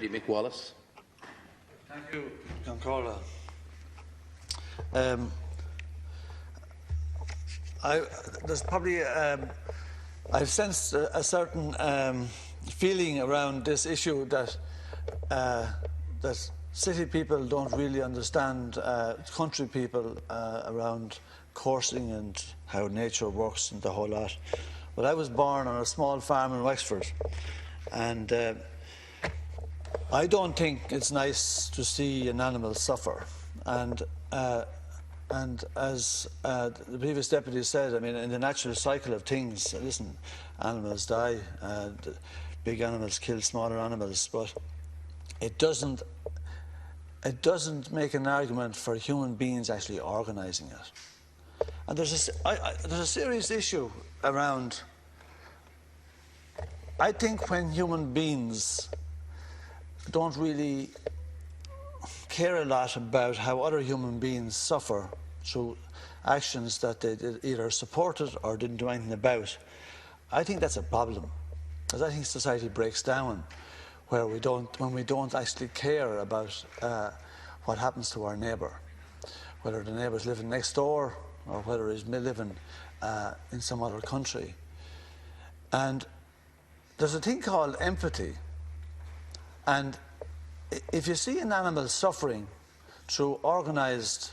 Deputy Mick Wallace. Thank you, Concorda. There's probably I've sensed a certain feeling around this issue that that city people don't really understand country people around coursing and how nature works and the whole lot. But I was born on a small farm in Wexford, and I don't think it's nice to see an animal suffer. And as the previous deputy said, I mean, in the natural cycle of things, listen, animals die, big animals kill smaller animals, but it doesn't make an argument for human beings actually organising it. And there's a serious issue around. I think when human beings don't really care a lot about how other human beings suffer through actions that they either supported or didn't do anything about, I think that's a problem. Because I think society breaks down when we don't actually care about what happens to our neighbour, whether the neighbour's living next door or whether he's living in some other country. And there's a thing called empathy. And if you see an animal suffering through organised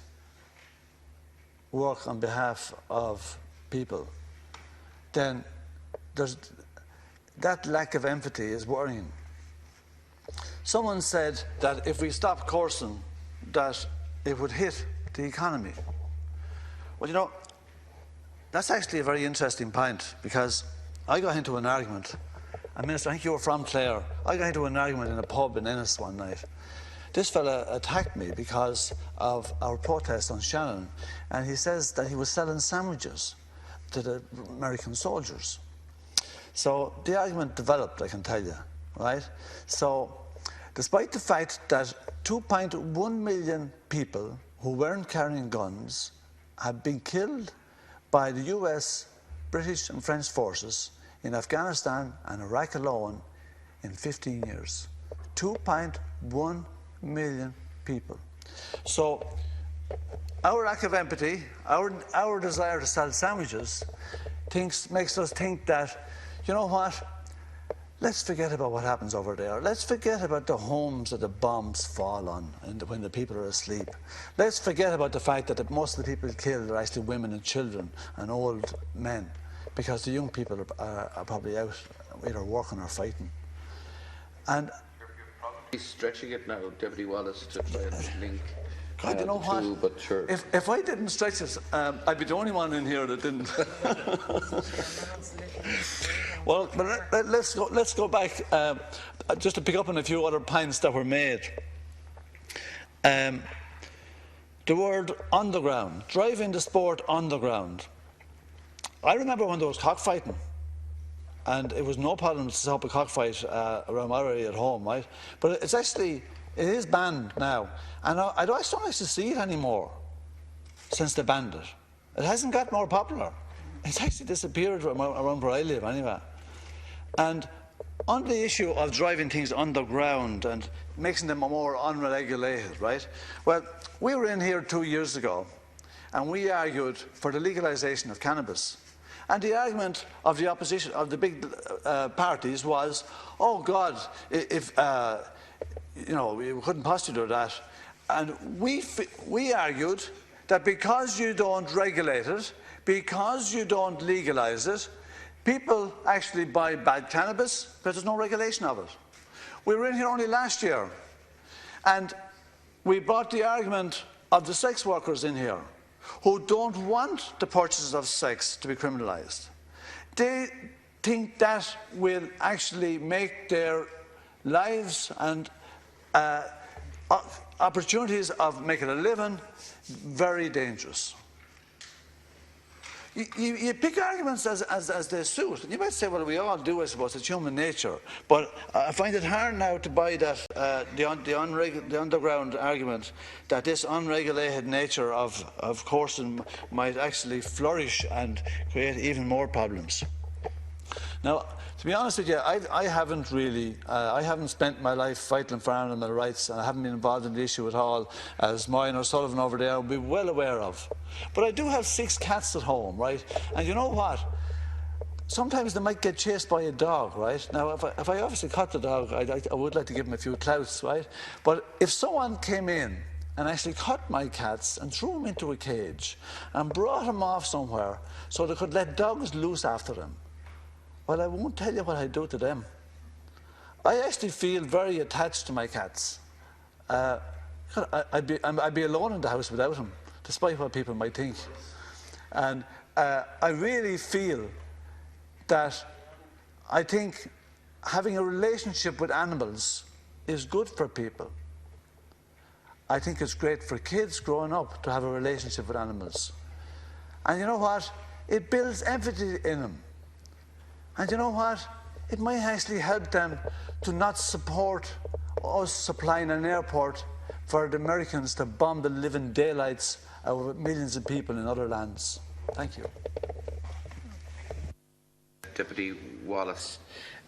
work on behalf of people, then that lack of empathy is worrying. Someone said that if we stopped coursing, that it would hit the economy. Well, you know, that's actually a very interesting point, because I got into an argument. Minister, I think you were from Clare. I got into an argument in a pub in Ennis one night. This fella attacked me because of our protest on Shannon, and he says that he was selling sandwiches to the American soldiers. So the argument developed, I can tell you, right? So despite the fact that 2.1 million people who weren't carrying guns have been killed by the US, British and French forces in Afghanistan and Iraq alone in 15 years. 2.1 million people. So our lack of empathy, our desire to sell sandwiches makes us think that, you know what, let's forget about what happens over there. Let's forget about the homes that the bombs fall on and when the people are asleep. Let's forget about the fact that most of the people killed are actually women and children and old men, because the young people are probably out either working or fighting. And he's stretching it now, Deputy Wallace, to try and link God, you know what? two, but sure. If I didn't stretch it, I'd be the only one in here that didn't. Well, but let's go back just to pick up on a few other points that were made. The word underground, driving the sport underground. I remember when there was cockfighting, and it was no problem to set up a cockfight around my area at home, right? But it is banned now, and I don't actually see it anymore since they banned it. It hasn't got more popular. It's actually disappeared around where I live anyway. And on the issue of driving things underground and making them more unregulated, right? Well, we were in here 2 years ago, and we argued for the legalisation of cannabis. And the argument of the opposition, of the big parties, was, oh God, if you know, we couldn't possibly do that. And we argued that because you don't regulate it, because you don't legalise it, people actually buy bad cannabis because there's no regulation of it. We were in here only last year, and we brought the argument of the sex workers in here, who don't want the purchase of sex to be criminalised. They think that will actually make their lives and opportunities of making a living very dangerous. You pick arguments as they suit. You might say, well, we all do, I suppose, it's human nature. But I find it hard now to buy that the underground argument that this unregulated nature of coursing might actually flourish and create even more problems. Now, to be honest with you, I haven't really, I haven't spent my life fighting for animal rights, and I haven't been involved in the issue at all, as Maureen O'Sullivan over there will be well aware of. But I do have 6 cats at home, right? And you know what? Sometimes they might get chased by a dog, right? Now, if I obviously caught the dog, I would like to give him a few clouts, right? But if someone came in and actually caught my cats and threw them into a cage and brought them off somewhere so they could let dogs loose after them, well, I won't tell you what I'd do to them. I actually feel very attached to my cats. I'd be alone in the house without them, despite what people might think. And I really feel that I think having a relationship with animals is good for people. I think it's great for kids growing up to have a relationship with animals. And you know what? It builds empathy in them. And you know what? It might actually help them to not support us supplying an airport for the Americans to bomb the living daylights out of millions of people in other lands. Thank you. Deputy Wallace.